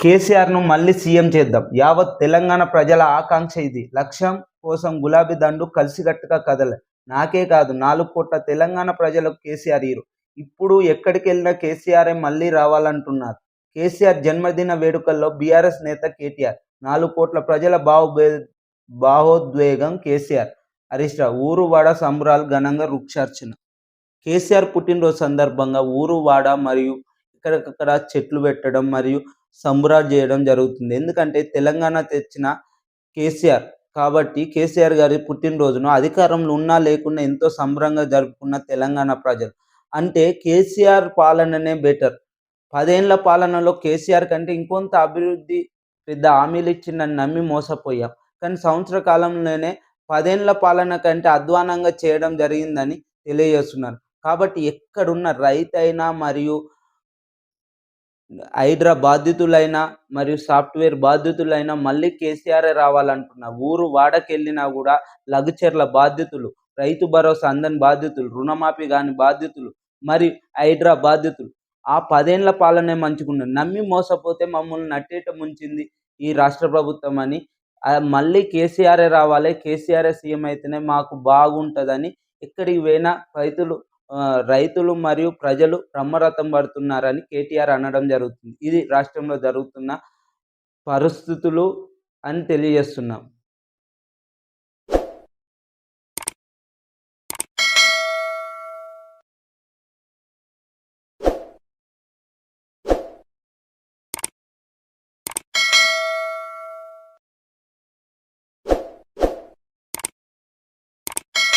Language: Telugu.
కేసీఆర్‌ను మళ్ళీ సీఎం చేద్దాం. యావత్ తెలంగాణ ప్రజల ఆకాంక్ష ఇది. లక్ష్యం కోసం గులాబీ దండు కలిసికట్టుగా కదలాలి. నాకే కాదు 4,00,00,000 తెలంగాణ ప్రజలకు కేసీఆర్ హీరో. ఇప్పుడు ఎక్కడికెళ్లినా కేసీఆరే మళ్ళీ రావాలంటున్నారు. కేసీఆర్ జన్మదిన వేడుకల్లో బీఆర్ఎస్ నేత కేటీఆర్. 4,00,00,000 ప్రజల భావోద్వేగం కేసీఆర్. హరీష్ రావు. ఊరు వాడ సంబరాలు ఘనంగా వృక్షార్చన. కేసీఆర్ పుట్టినరోజు సందర్భంగా ఊరు వాడ మరియు ఎక్కడికక్కడ చెట్లు పెట్టడం మరియు సంబరాలు చేయడం జరుగుతుంది. ఎందుకంటే తెలంగాణ తెచ్చిన కేసీఆర్ కాబట్టి కేసీఆర్ గారి పుట్టినరోజును అధికారంలో ఉన్నా లేకున్నా ఎంతో సంబరంగా జరుపుకున్న తెలంగాణ ప్రజలు. అంటే కేసీఆర్ పాలననే బెటర్. 10 ఏళ్ల పాలనలో కేసీఆర్ కంటే ఇంకొంత అభివృద్ధి పెద్ద హామీలు ఇచ్చిందని నమ్మి మోసపోయాం. కానీ సంవత్సర కాలంలోనే 10 ఏళ్ల పాలన కంటే అధ్వానంగా చేయడం జరిగిందని తెలియజేస్తున్నారు. కాబట్టి ఎక్కడున్న రైతైనా మరియు హైడ్రా బాధితులైనా మరియు సాఫ్ట్‌వేర్ బాధితులైనా మళ్ళీ కేసీఆరే రావాలంటున్నా. ఊరు వాడకెళ్ళినా గూడా లఘుచర్ల బాధితులు, రైతు భరోసా అందని బాధితులు, రుణమాఫీ గాని బాధితులు, మరి హైడ్రా బాధితులు ఆ 10 ఏళ్ల పాలనే మంచిగున్నది. నమ్మి మోసపోతే మమ్మల్ని నట్టేట ముంచింది ఈ రాష్ట్ర ప్రభుత్వం అని మళ్ళీ కేసీఆరే రావాలి, కేసీఆరే సీఎం అయితేనే మాకు బాగుంటదని ఎక్కడికి పోయినా రైతులు మరియు ప్రజలు బ్రహ్మరథం పడుతున్నారని కేటీఆర్ అనడం జరుగుతుంది. ఇది రాష్ట్రంలో జరుగుతున్న పరిస్థితులు అని తెలియజేస్తున్నాం.